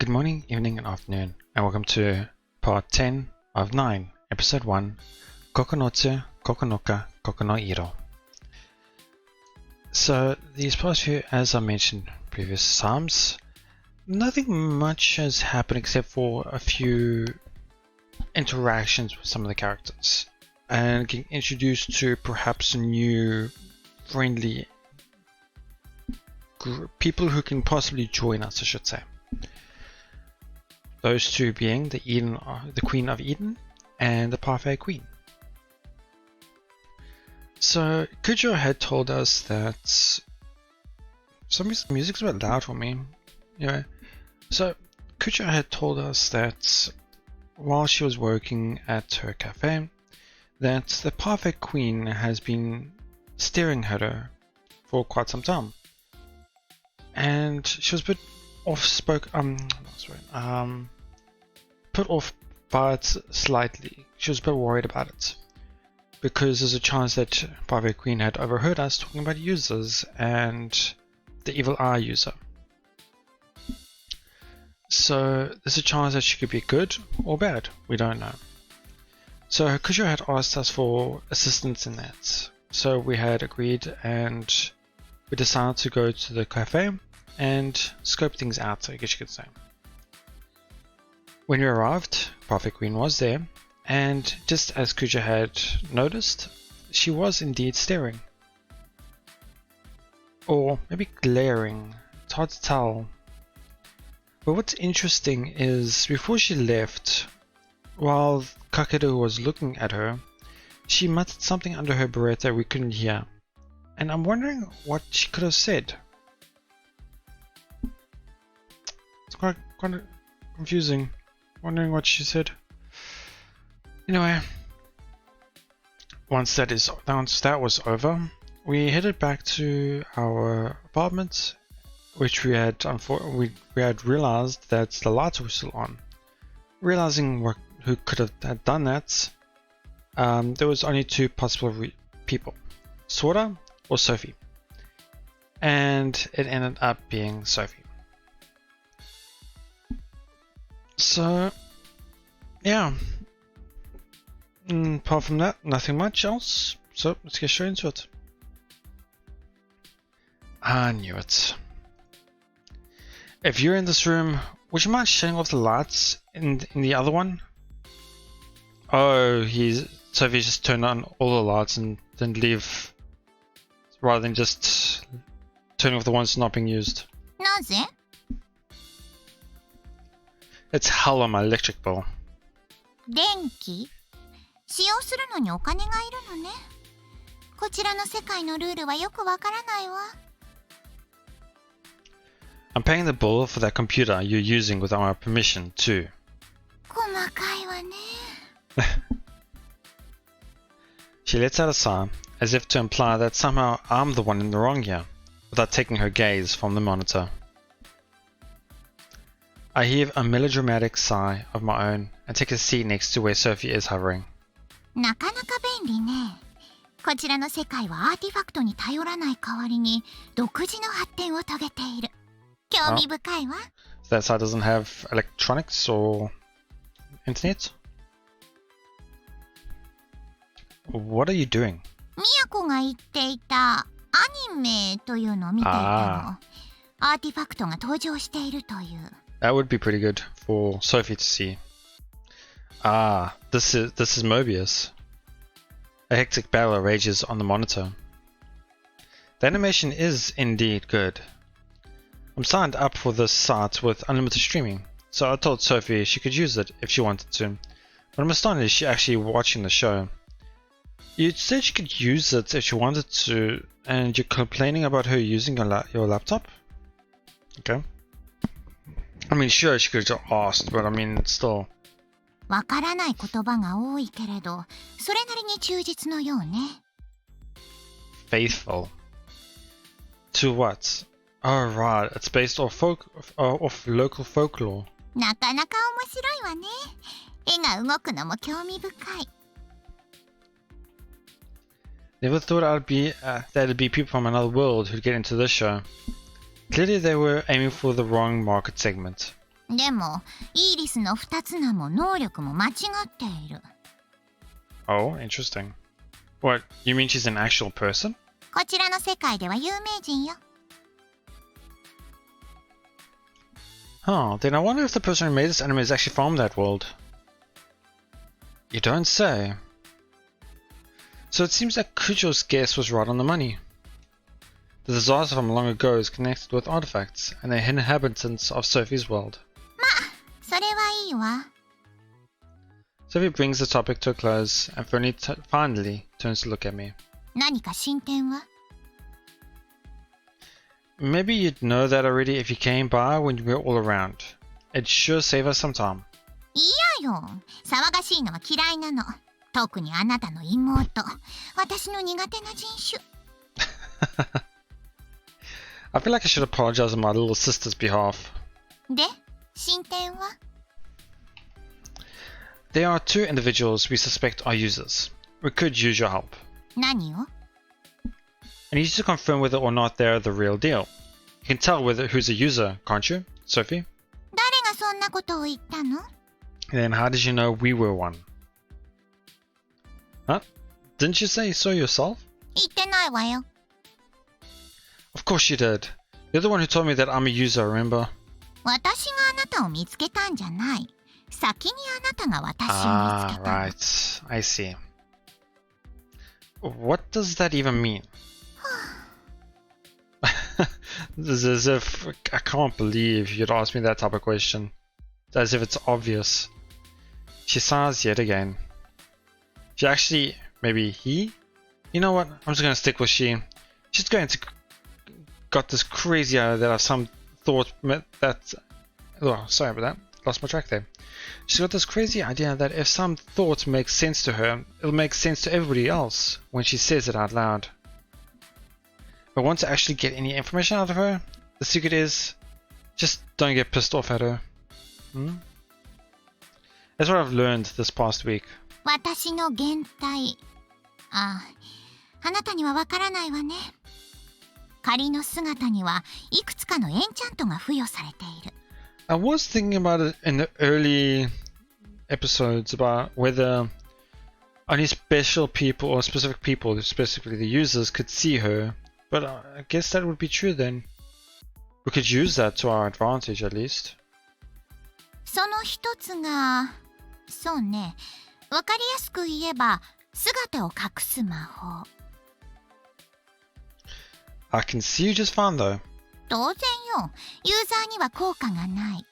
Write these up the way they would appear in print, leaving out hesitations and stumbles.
Good morning, evening, and afternoon, and welcome to part 10 of 9, episode 1, Koko no tsu koko no ka koko no iro. So, these past few, as I mentioned previous times, nothing much has happened except for a few interactions with some of the characters, and getting introduced to perhaps new, friendly people who can possibly join us, I should say. Those two being the Queen of Eden and the Parfait Queen. So Kujo had told us that some music's a bit loud for me. Anyway, so Kujo had told us that while she was working at her cafe, that the Parfait Queen has been staring at her for quite some time, and she was a bit put off by it slightly. She was a bit worried about it, because there's a chance that Parfait Queen had overheard us talking about users and the evil eye user. So there's a chance that she could be good or bad, we don't know. So Kujo had asked us for assistance in that. So we had agreed and we decided to go to the cafe and scope things out, I guess you could say. When we arrived, Parfait Queen was there, and just as Kujo had noticed, she was indeed staring. Or maybe glaring, it's hard to tell. But what's interesting is, before she left, while Kakeru was looking at her, she muttered something under her breath that we couldn't hear. And I'm wondering what she could have said. It's quite confusing. Wondering what she said. Anyway, once that was over, we headed back to our apartment, which we had realized that the lights were still on. Realizing who could have done that, there was only two possible people: Sora or Sophie, and it ended up being Sophie. So, yeah. Apart from that, nothing much else. So, let's get straight into it. I knew it. If you're in this room, would you mind shutting off the lights in the other one? Oh, Sophie just turned on all the lights and didn't leave, rather than just turning off the ones not being used. なぜ? It's hell on my electric bill. 電気? 使用するのにお金がいるのね。こちらの世界のルールはよくわからないわ。I'm paying the bill for that computer you're using without my permission too. 細かいわね。She lets out a sigh, as if to imply that somehow I'm the one in the wrong here, without taking her gaze from the monitor. I heave a melodramatic sigh of my own and take a seat next to where Sophie is hovering. なかなか便利ね。こちらの世界はアーティファクトに頼らない代わりに独自の発展を遂げている。興味深いわ。So that side doesn't have electronics or internet? What are you doing? みやこが言っていたアニメというのを見ていたの。アーティファクトが登場しているという。That would be pretty good for Sophie to see. Ah, this is Mobius. A hectic battle rages on the monitor. The animation is indeed good. I'm signed up for this site with unlimited streaming, so I told Sophie she could use it if she wanted to. But I'm astonished she's actually watching the show. You said she could use it if she wanted to, and you're complaining about her using your laptop? Okay. I mean, sure, she could have asked, but I mean, still. わからない言葉が多いけれど、それなりに忠実のようね。Faithful. To what? Oh, right. It's based off local folklore. なかなか面白いわね。絵が動くのも興味深い。Never thought that'd be people from another world who'd get into this show. Clearly they were aiming for the wrong market segment. でもイーリスの2つ名も能力も間違っている。 Oh, interesting. What, you mean she's an actual person? こちらの世界では有名人よ。 Huh, then I wonder if the person who made this anime is actually from that world. You don't say. So it seems that Kujo's guess was right on the money. The disaster from long ago is connected with artifacts and the inhabitants of Sophie's world. それはいいわ。 Sophie brings the topic to a close and finally turns to look at me. 何か進展は？ Maybe you'd know that already if you came by when we were all around. It'd sure save us some time. 嫌よ。騒がしいのは嫌いなの。特にあなたの妹。私の苦手な人種。I feel like I should apologize on my little sister's behalf. で、進展は？ There are two individuals we suspect are users. We could use your help. 何を？ I need you to confirm whether or not they're the real deal. You can tell who's a user, can't you, Sophie? 誰がそんなことを言ったの？ Then how did you know we were one? Huh? Didn't you say so yourself? 言ってないわよ。 Of course you did. You're the one who told me that I'm a user, remember? 私があなたを見つけたんじゃない。先にあなたが私を見つけたの。right. I see. What does that even mean? It's as if I can't believe you'd ask me that type of question. It's as if it's obvious. She sighs yet again. She actually, maybe he? You know what? I'm just gonna stick with she. She's going to got this crazy idea that I've some thought that. Oh, sorry about that. Lost my track there. She's got this crazy idea that if some thought makes sense to her, it'll make sense to everybody else when she says it out loud. But once I actually get any information out of her, the secret is just don't get pissed off at her. That's what I've learned this past week. 私の減退。あなたにはわからないわね。仮の姿にはいくつかのエンチャントが付与されている。I was thinking about it in the early episodes about whether only special people or specific people, specifically the users, could see her. But I guess that would be true then. We could use that to our advantage at least. その一つが、そうね。わかりやすく言えば、姿を隠す魔法。I can see you just fine though. 当然よ。ユーザーには効果がない。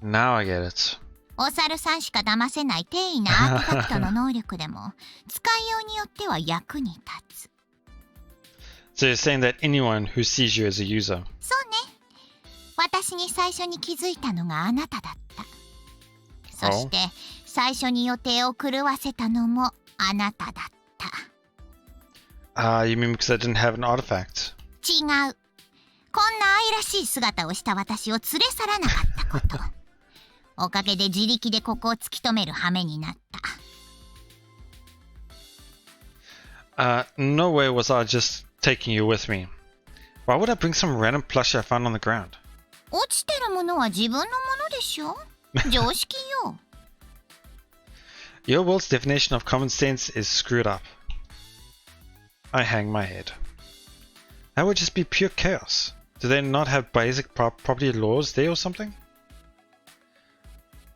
Now I get it. お猿さんしか騙せない低位なアーティファクトの能力でも使いようによっては役に立つ。So you're saying that anyone who sees you as a user? そうね。私に最初に気づいたのがあなただった。そして最初に予定を狂わせたのもあなただった。You mean because I didn't have an artifact? 違う。こんな愛らしい姿をした私を連れ去らなかったこと。おかげで自力でここを突き止める羽目になった。No way was I just taking you with me. Why would I bring some random plushie I found on the ground? 落ちてるものは自分のものでしょ。常識よ。Your world's definition of common sense is screwed up. I hang my head. That would just be pure chaos. Do they not have basic property laws there or something?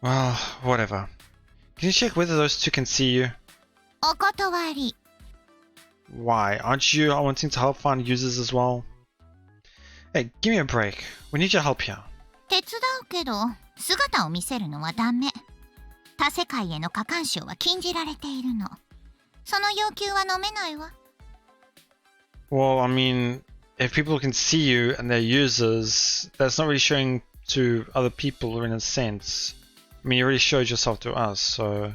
Well, whatever. Can you check whether those two can see you? お断り。Why? Aren't you wanting to help find users as well? Hey, give me a break. We need your help here. 手伝うけど、姿を見せるのはダメ。他世界への過干渉は禁じられているの。その要求は飲めないわ。Well, I mean, if people can see you and they're users, that's not really showing to other people in a sense. I mean, you already showed yourself to us, so...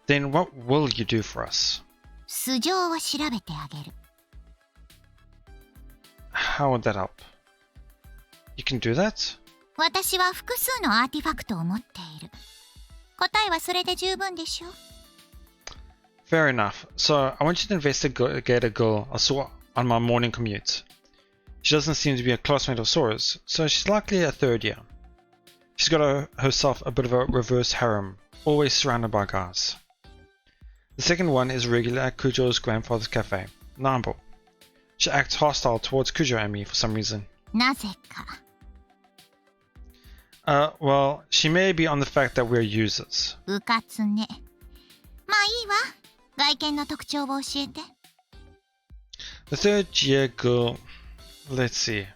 Then what will you do for us? 素性を調べてあげる。How would that help? You can do that? 私は複数のアーティファクトを持っている。答えはそれで十分でしょ。Fair enough. So, I want you to investigate a girl I saw on my morning commute. She doesn't seem to be a classmate of Sora's, so she's likely a third year. She's got herself a bit of a reverse harem, always surrounded by guys. The second one is regular at Kujo's grandfather's cafe, Nambo. She acts hostile towards Kujo and me for some reason. なぜか。Well, she may be on the fact that we're users. うかつね。まあいいわ。外見の特徴を教えて。The third year girl, let's see.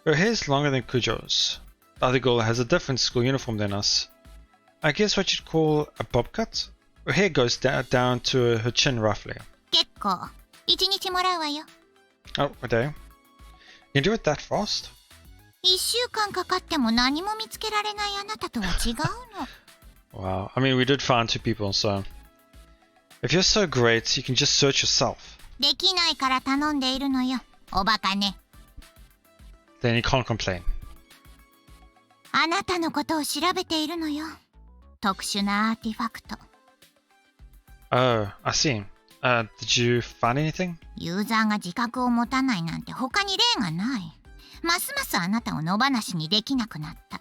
Her hair's longer than Kujo's. The other girl has a different school uniform than us. I guess what you'd call a bob cut? Her hair goes down to her chin roughly. 結構。1日もらうわよ。Oh, a day? You can do it that fast? 1週間かかっても何も見つけられないあなたとは違うの。Wow, I mean we did find 2 people, so... If you're so great, you can just search yourself. できないから頼んでいるのよ。おバカね。Then you can't complain. あなたのことを調べているのよ。特殊なアーティファクト。Oh, I see. Did you find anything? ユーザーが自覚を持たないなんて他に例がない。ますますあなたを野放しにできなくなった。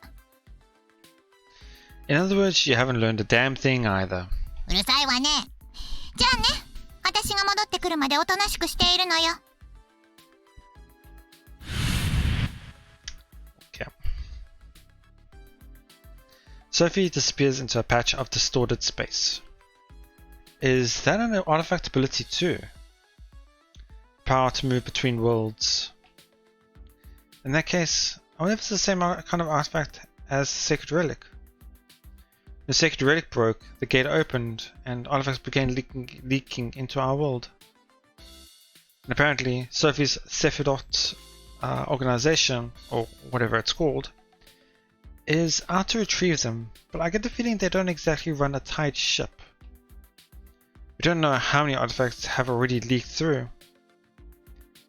In other words, you haven't learned a damn thing either. うるさいわね。じゃあね、私が戻ってくるまでおとなしくしているのよ。Okay. Sophie disappears into a patch of distorted space. Is that an artifact ability too? Power to move between worlds. In that case, I wonder if it's the same kind of artifact as the Sacred Relic. The Sacred Relic broke, the gate opened, and artifacts began leaking into our world. And apparently, Sophie's Sephiroth organization, or whatever it's called, is out to retrieve them, but I get the feeling they don't exactly run a tight ship. We don't know how many artifacts have already leaked through.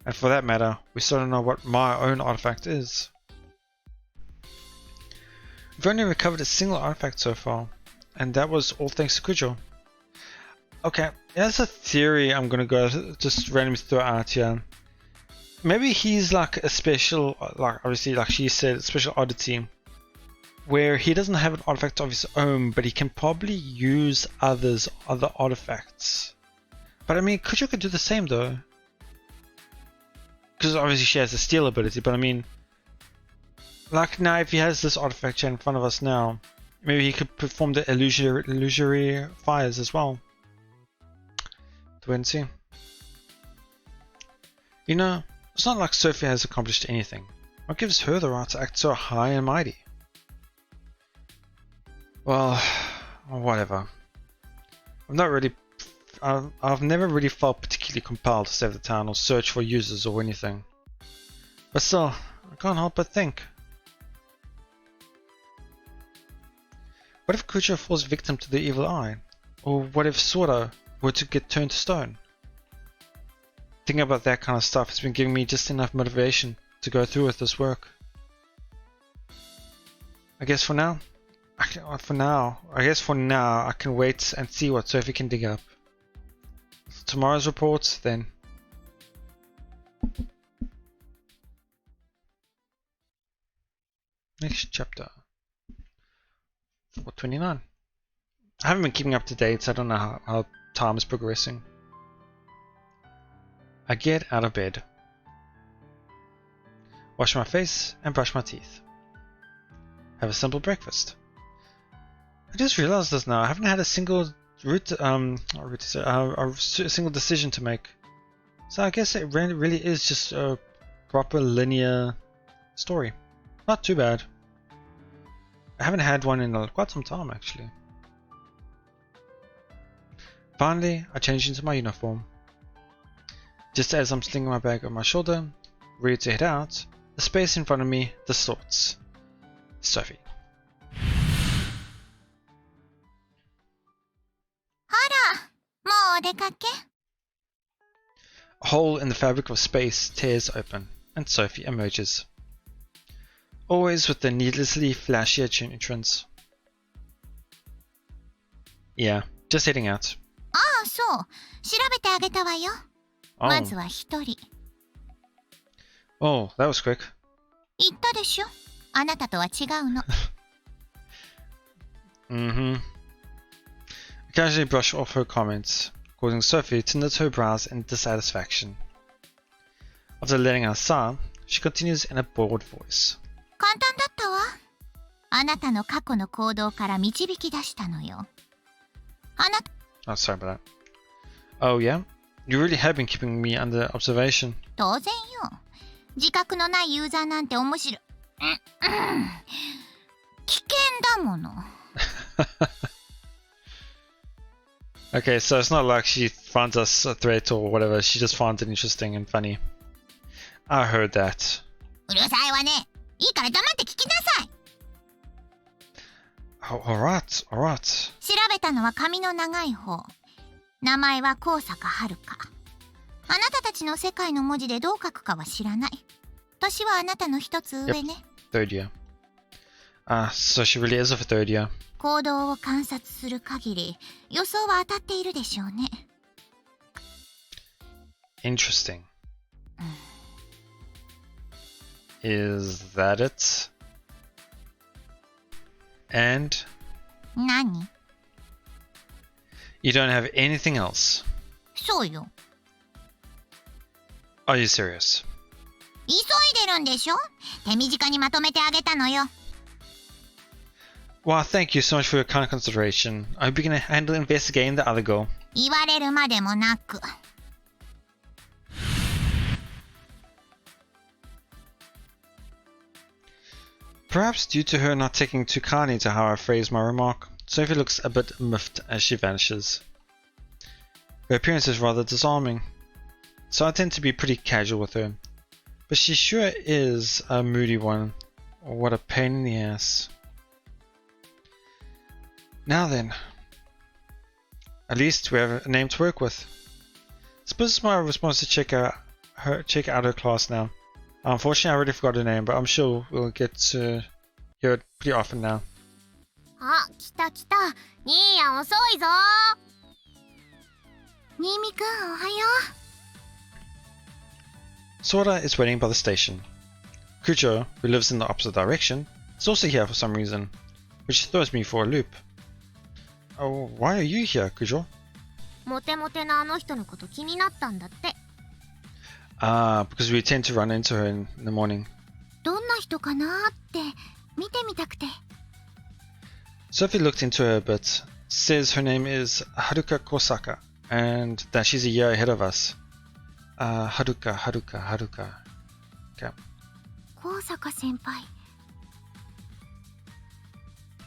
And for that matter, we still don't know what my own artifact is. We've only recovered a single artifact so far, and that was all thanks to Kujo. Okay, there's a theory I'm gonna go just randomly throw out here. Maybe he's like a special, like obviously like she said, a special oddity, where he doesn't have an artifact of his own, but he can probably use other artifacts. But I mean, Kujo could do the same though. Because obviously she has the steal ability, but I mean, like now if he has this artifact in front of us now, maybe he could perform the illusory fires as well. To wait and see. You know, it's not like Sophie has accomplished anything. What gives her the right to act so high and mighty? Well, whatever. I've never really felt particularly compelled to save the town or search for users or anything. But still, I can't help but think. What if Kujo falls victim to the evil eye? Or what if Sora were to get turned to stone? Thinking about that kind of stuff has been giving me just enough motivation to go through with this work. I guess for now I can wait and see what Sophie can dig up. Tomorrow's report, then. Next chapter. 429. I haven't been keeping up to date, so I don't know how time is progressing. I get out of bed. Wash my face and brush my teeth. Have a simple breakfast. I just realized this now. I haven't had a single a single decision to make. So I guess it really is just a proper linear story. Not too bad. I haven't had one in quite some time actually. Finally, I changed into my uniform. Just as I'm slinging my bag on my shoulder, ready to head out, the space in front of me distorts. Sophie. もうお出かけ? A hole in the fabric of space tears open, and Sophie emerges. Always with the needlessly flashy entrance. Yeah, just heading out. ああ、そう。調べてあげたわよ。まずは一人。Oh, that was quick. 言ったでしょ。あなたとは違うの。I casually brush off her comments, causing Sophie to knit her brows in dissatisfaction. After letting out a sigh, she continues in a bored voice. 簡単だったわ。あなたの過去の行動から導き出したのよ。あなた。Oh, sorry about that. Oh, yeah? You really have been keeping me under observation. 当然よ。自覚のないユーザーなんて面白い。危険だもの。Okay, so it's not like she finds us a threat or whatever, she just finds it interesting and funny. I heard that. うるさいわね。いいから黙って聞きなさい。Oh, alright, alright. 調べたのは髪の長い方。名前は高坂遥。あなたたちの世界の文字でどう書くかは知らない。年はあなたの一つ上ね。Third year. So she really is of a third year. 行動を観察する限り、予想は当たっているでしょうね。Interesting. Is that it? And? 何？ You don't have anything else? そうよ。Are you serious? 急いでるんでしょ？手短にまとめてあげたのよ。Well, thank you so much for your kind consideration. I hope you can handle investigating the other girl. 言われるまでもなく。Perhaps due to her not taking too kindly to how I phrased my remark, Sophie looks a bit miffed as she vanishes. Her appearance is rather disarming, so I tend to be pretty casual with her. But she sure is a moody one. What a pain in the ass. Now then, at least we have a name to work with. Suppose it's my response to check out her class now. Unfortunately, I already forgot her name, but I'm sure we'll get to hear it pretty often now. あ、来た来た。兄やん遅いぞ。新見くん、おはよう。Sora is waiting by the station. Kujo, who lives in the opposite direction, is also here for some reason, which throws me for a loop. Oh, why are you here, Kujo? モテモテなあの人のこと気になったんだって。Because we tend to run into her in the morning. どんな人かなーって見てみたくて。Sophie looked into her a bit, says her name is Haruka Kosaka, and that she's a year ahead of us. Haruka. Okay. 高坂先輩。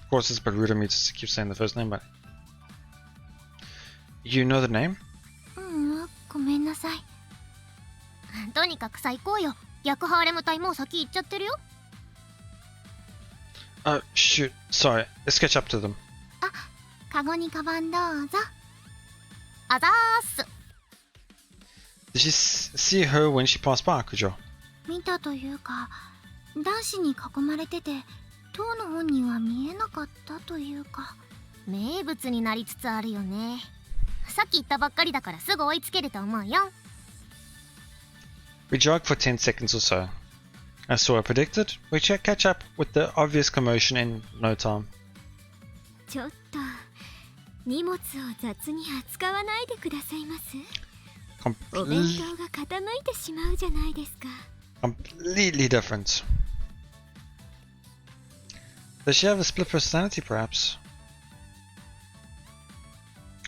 Of course, it's a bit rude of me to keep saying the first name, but... You know the name? ごめんなさい。とにかくさ、行こうよ。逆ハーレム隊もう先行っちゃってるよ。Shoot. Sorry. Let's catch up to them. あ、カゴにカバンどうぞ。あざーす。Did you see her when she passed by, Kujo? 見たというか、男子に囲まれてて、当の本には見えなかったというか。名物になりつつあるよね。さっき言ったばっかりだからすぐ追いつけると思うよ。We jog for 10 seconds or so. As Sora predicted, we catch up with the obvious commotion in no time. ちょっと荷物を雑に扱わないでくださいます。お弁当が傾いてしまうじゃないですか。Completely different. Does she have a split personality, perhaps?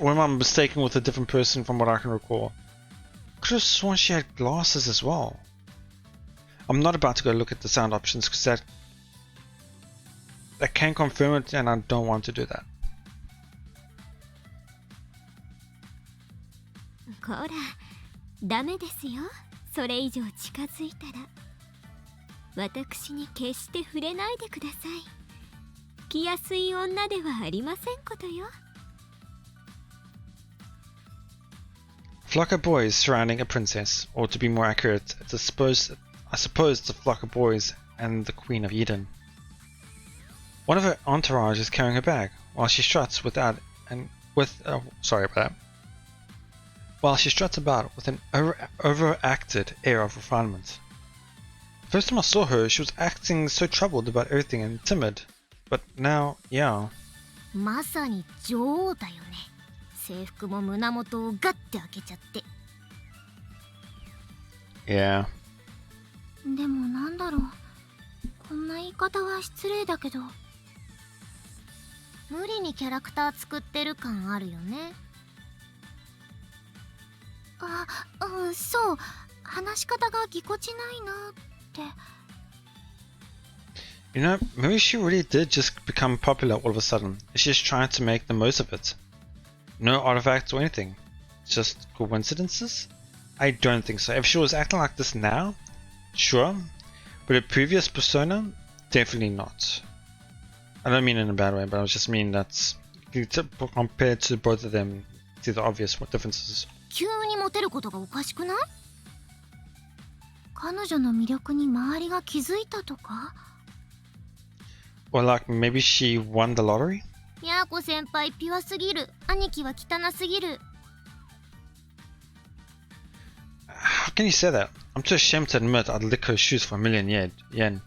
Or am I mistaken with a different person from what I can recall? Could have sworn she had glasses as well. I'm not about to go look at the sound options because that can confirm it and I don't want to do that. こら、ダメですよ。それ以上近づいたら。私に決して触れないでください。気安い女ではありませんことよ。Flock of boys surrounding a princess, or to be more accurate, I suppose it's a flock of boys and the Queen of Eden. One of her entourage is carrying her bag, while she struts about with an overacted air of refinement. First time I saw her, she was acting so troubled about everything and timid. But now, yeah. まさに女王だよね。制服も胸元をガッて開けちゃって。Yeah. でもなんだろう。こんな言い方は失礼だけど。無理にキャラクター作ってる感あるよね。あ、うん、そう。話し方がぎこちないなって。You know, maybe she really did just become popular all of a sudden. She's just trying to make the most of it. No artifacts or anything. Just coincidences? I don't think so. If she was acting like this now, sure. But her previous persona, definitely not. I don't mean in a bad way, but I just mean that compared to both of them, see the obvious differences. 急にモテることがおかしくない？彼女の魅力に周りが気づいたとか？ Or like maybe she won the lottery? ヤーコ先輩ピュアすぎる。兄貴は汚すぎる。How can you say that? I'm too ashamed to admit I'd lick her shoes for $1,000,000 yen.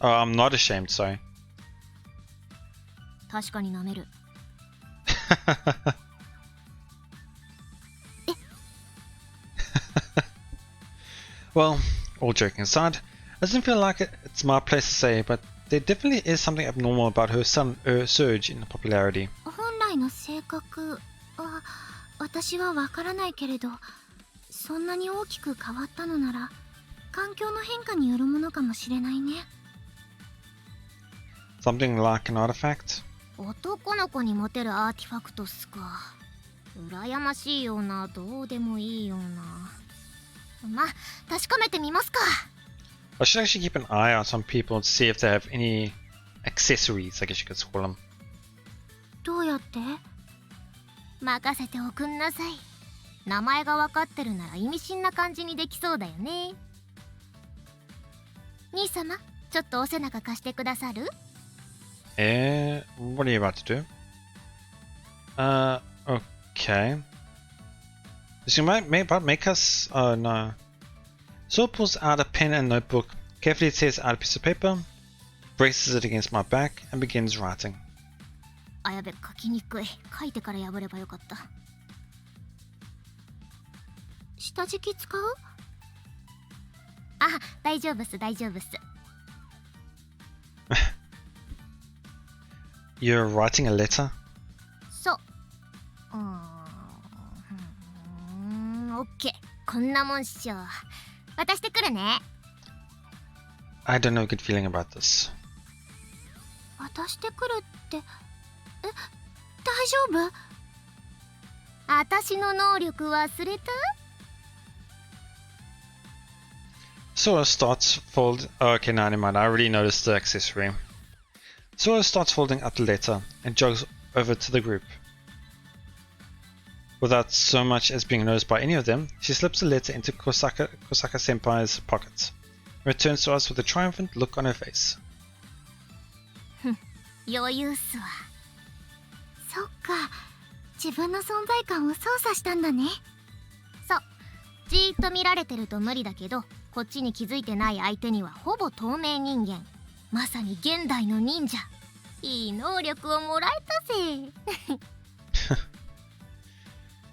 Oh, I'm not ashamed, sorry. 確かに舐める。Well, all joking aside, I don't feel like it's my place to say, but there definitely is something abnormal about her sudden surge in popularity. 本来の性格は私はわからないけれど、そんなに大きく変わったのなら環境の変化によるものかもしれないね。Something like an artifact? 男の子にモテるアーティファクトっすか。羨ましいような、どうでもいいような。まあ、確かめてみますか。I should actually keep an eye out on people to see if they have any accessories, I guess you could call them. どうやって？任せておくんなさい。名前が分かってるなら意味深な感じにできそうだよね。兄様、ちょっとお背中貸してくださる？ What are you about to do? Okay. She might make us. Oh no. So pulls out a pen and notebook, carefully tears out a piece of paper, braces it against my back, and begins writing. あ、やべ、書きにくい。書いてから破ればよかった。下敷き使う？あ、大丈夫っす、大丈夫っす。You're writing a letter? そう。オッケー。こんなもんっしょ。渡してくるね。I don't know a good feeling about this. 渡してくるって、大丈夫？私の能力忘れたSora starts fold. Oh, okay, no, never mind. I already noticed the accessory. Sora starts folding up the letter and jogs over to the group. Without so much as being noticed by any of them, she slips the letter into Kosaka Senpai's pocket and returns to us with a triumphant look on her face. 余裕っすわ。そっか、自分の存在感を操作したんだね。そう、じーっと見られてると無理だけど、こっちに気づいてない相手にはほぼ透明人間。まさに現代の忍者。いい能力をもらえたぜ。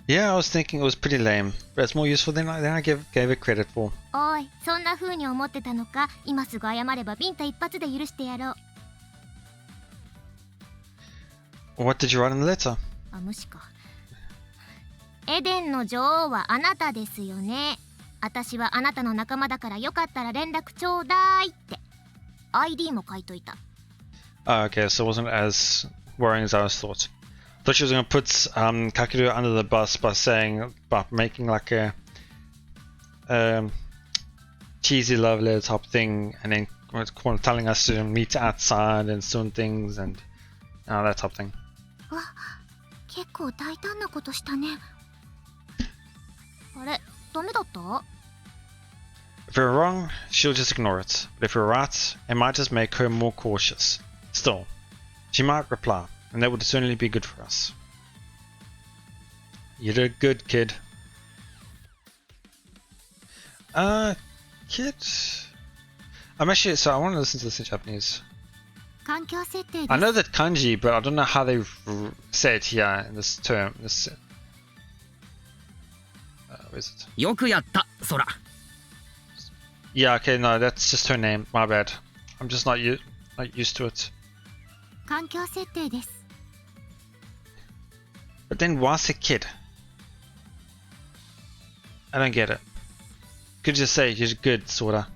Yeah, I was thinking it was pretty lame, but it's more useful than I gave it credit for. おい、そんな風に思ってたのか。今すぐ謝ればビンタ一発で許してやろう。What did you write in the letter? あ、無視か。エデンの女王はあなたですよね。私はあなたの仲間だからよかったら連絡ちょうだいって。ID も書いといた。Oh, okay, so it wasn't as worrying as I was thought. I thought she was going to put Kakeru under the bus by making like a cheesy love letter type thing, and then telling us to meet outside and soon things and that type of thing. わ、結構大胆なことしたね。あれ、ダメだった？ If you're wrong, she'll just ignore it. But if you're right, it might just make her more cautious. Still, she might reply, and that would certainly be good for us. You did good, kid. Kid? I'm actually, so I want to listen to this in Japanese. 環境設定 I で know す that kanji, but I don't know how they say it here in this term. This, where is it? よくやったソラ。 Yeah, okay, no, that's just her name. My bad. I'm just not used to it. 環境設定です But then why's a kid? I don't get it. Could just say you're good, sorta.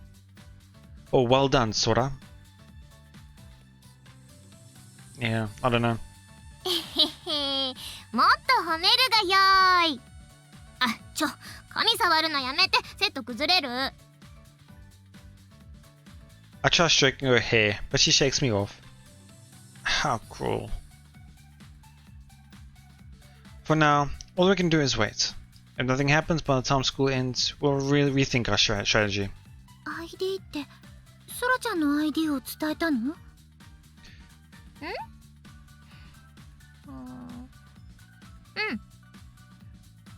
Or well done, sorta. Yeah, I don't know. へへもっと褒めるがよーいあ髪触るのやめてセット崩れる I try stroking her hair, but she shakes me off. How cruel. For now, all we can do is wait. If nothing happens by the time school ends, we'll really rethink our strategy. ID ってソラちゃんの ID を伝えたのん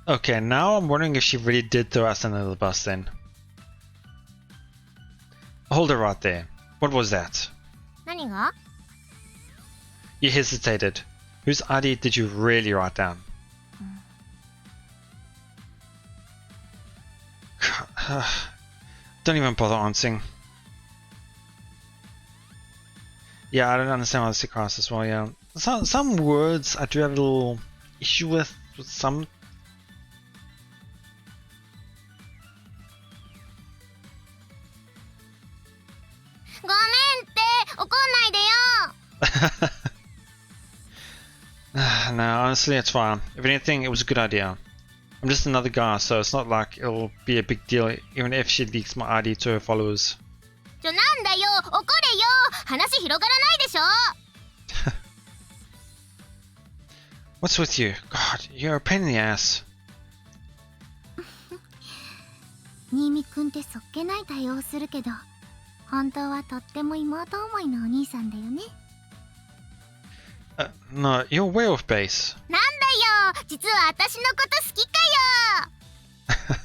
Okay, now I'm wondering if she really did throw us under the bus then. Hold it right there. What was that? 何が You hesitated. Whose ID did you really write down? Don't even bother answering. Yeah, I don't understand why this across as well, yeah. Some words I do have a little issue with some. No, honestly, it's fine. If anything, it was a good idea. I'm just another guy, so it's not like it'll be a big deal, even if she leaks my ID to her followers. なんだよ怒れよ話広がらないでしょ What's with you? God, you're a pain in the ass. 新見くんってそっけない対応するけど本当はとっても妹思いのお兄さんだよね No, you're way off base. なんだよ実は私のこと好きかよ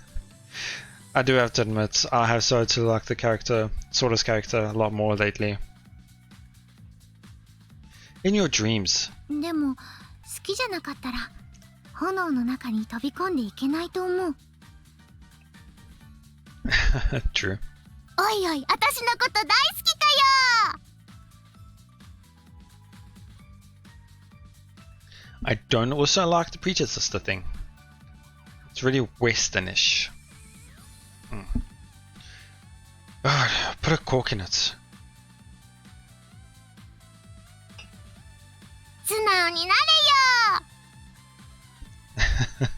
I do have to admit, I have started to like the character, Sora's character, a lot more lately. In your dreams. でも好きじゃなかったら炎の中に飛び込んでいけないと思う True. おいおい私のこと大好きかよ I don't also like the preacher sister thing. It's really westernish. God, put a cork in it. 素直になれよ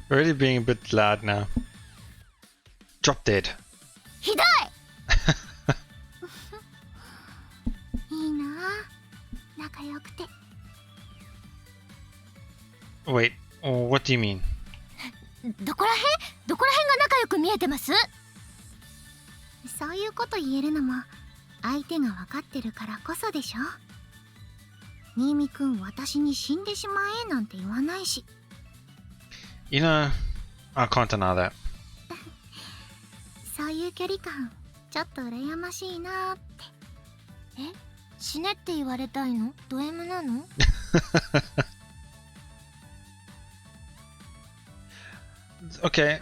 Really being a bit loud now. Drop dead. ひどいいいなあ仲良くて Wait, what do you mean? どこら辺が仲良く見えてますそういうこと言えるのも相手が分かってるからこそでしょ新見くん私に死んでしまえなんて言わないし You know, I can't deny that. そういう距離感ちょっと羨ましいなってえ死ねって言われたいのド M なのOkay,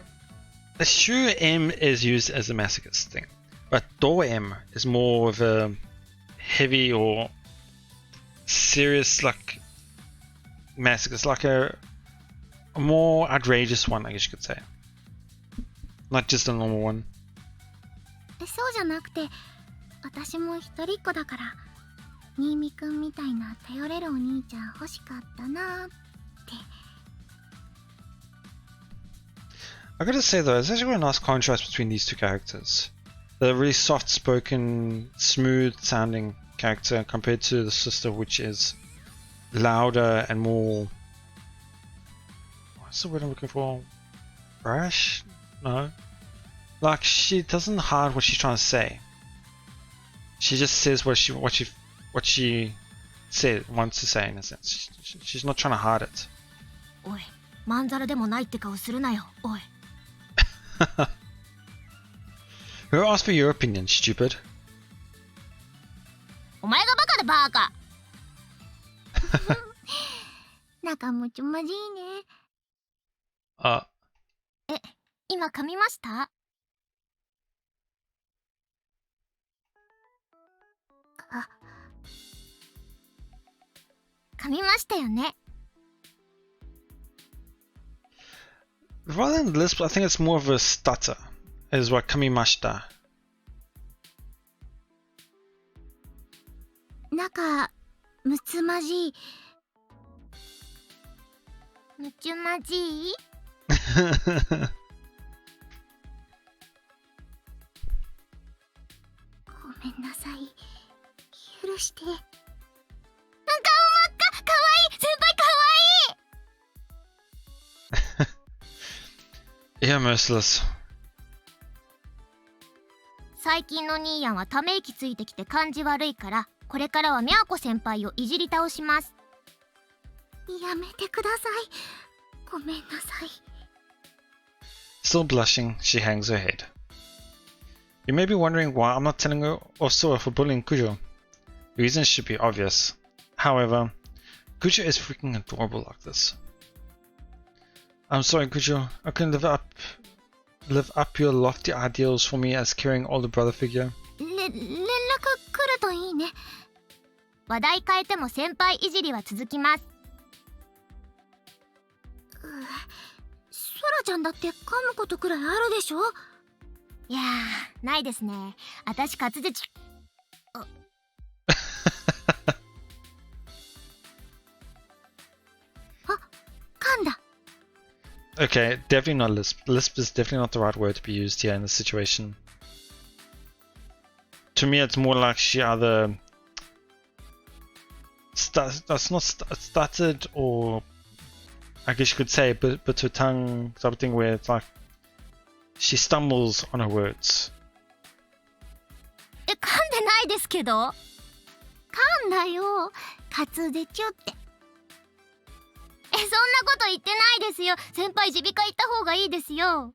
the Shu M is used as a masochist thing, but Do M is more of a heavy or serious, like masochist, like a more outrageous one, I guess you could say. Not just a normal one. そうじゃなくて私も一人っ子だから新見くんみたいな頼れるお兄ちゃん欲しかったなって I gotta say though, there's actually a nice contrast between these two characters. The really soft-spoken, smooth-sounding character compared to the sister, which is louder and more... What's the word I'm looking for? Brash? No. Like, she doesn't hide what she's trying to say. She just says what she wants to say in a sense. She's not trying to hide it. おいまんざらでもないって顔するなよおい Who asked for your opinion, stupid? お前がバカだバカ。仲むちまじいね。今噛みました？噛みましたよね。Rather than lisp, I think it's more of a stutter. Is what kamimashita. 仲むつまじい。むちゅまじい？ごめんなさい。許して。顔真っ赤、かわいい、先輩かわいい。Yeah, merciless. 最近のニーヤンはため息ついてきて感じ悪いから、これからはミャーコ先輩をいじり倒します。やめてください。ごめんなさい。Still blushing, she hangs her head. You may be wondering why I'm not telling her or Sora for bullying Kujo. The reason should be obvious. However, Kujo is freaking adorable like this. I'm sorry, Kujo. I couldn't live up your lofty ideals for me as carrying older brother figure. 連絡来るといいね。話題変えても先輩いじりは続きます。ソラちゃんだって噛むことくらいあるでしょ。いやー、ないですね。あたし滑舌噛んだ。Okay, definitely not lisp. Lisp is definitely not the right word to be used here in this situation. To me, it's more like she either stuttered, or I guess you could say bit her tongue, something where it's like she stumbles on her words. 噛んでないですけど。噛んだよ。滑舌って。そんなこと言ってないですよ。先輩耳鼻科行った方がいいですよ。もう、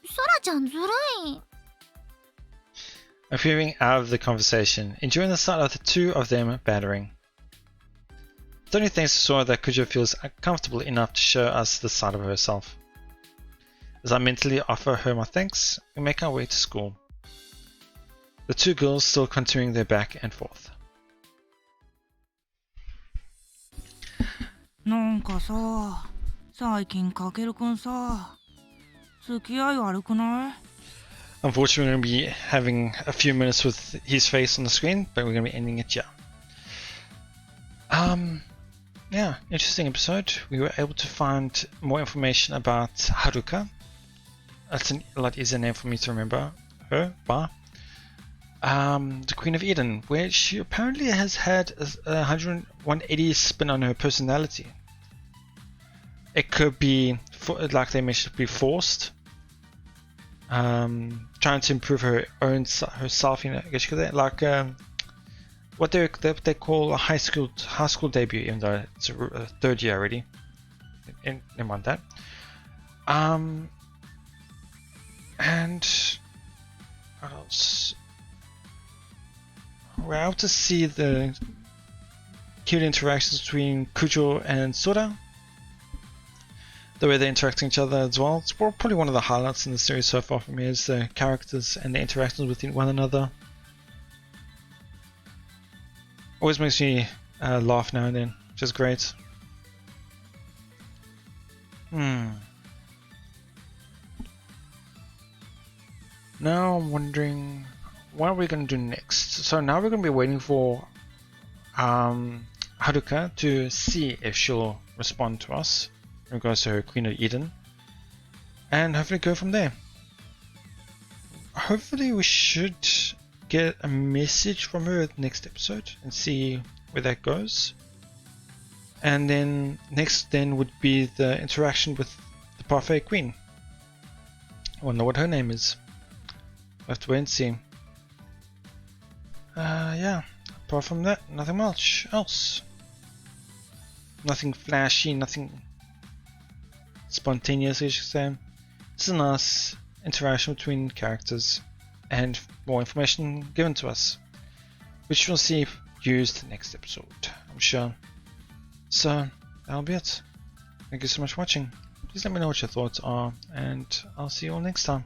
ソラちゃんずるい。Appearing out of the conversation, enjoying the sight of the two of them bantering. It's only thanks to Sora that Kujo feels comfortable enough to show us the side of herself. As I mentally offer her my thanks, we make our way to school. The two girls still continuing their back and forth. なんかさ、最近かけるくんさ、付き合い悪くない？ Unfortunately, we're going to be having a few minutes with his face on the screen, but we're going to be ending it here. Yeah, interesting episode. We were able to find more information about Haruka. That's a lot easier name for me to remember her by. The Queen of Eden, where she apparently has had a 180 spin on her personality. It could be, like they mentioned, be forced. Trying to improve her own herself, you know. I guess you could say, like what they call a high school debut, even though it's a third year already. Never mind that. And what else? We're able to see the cute interactions between Kujo and Sora. The way they're interacting with each other as well. It's probably one of the highlights in the series so far for me, is the characters and the interactions with one another. Always makes me laugh now and then, which is great. Now I'm wondering, what are we going to do next? So now we're going to be waiting for Haruka to see if she'll respond to us in regards to her Queen of Eden, and hopefully go from there. Hopefully we should get a message from her at the next episode and see where that goes. And then next would be the interaction with the Parfait Queen. I wonder what her name is. We'll have to wait and see. Yeah, apart from that, nothing much else. Nothing flashy, nothing spontaneous, as you say. It's a nice interaction between characters. and more information given to us, which we'll see used next episode, I'm sure. So that'll be it. Thank you so much for watching. Please let me know what your thoughts are, and I'll see you all next time.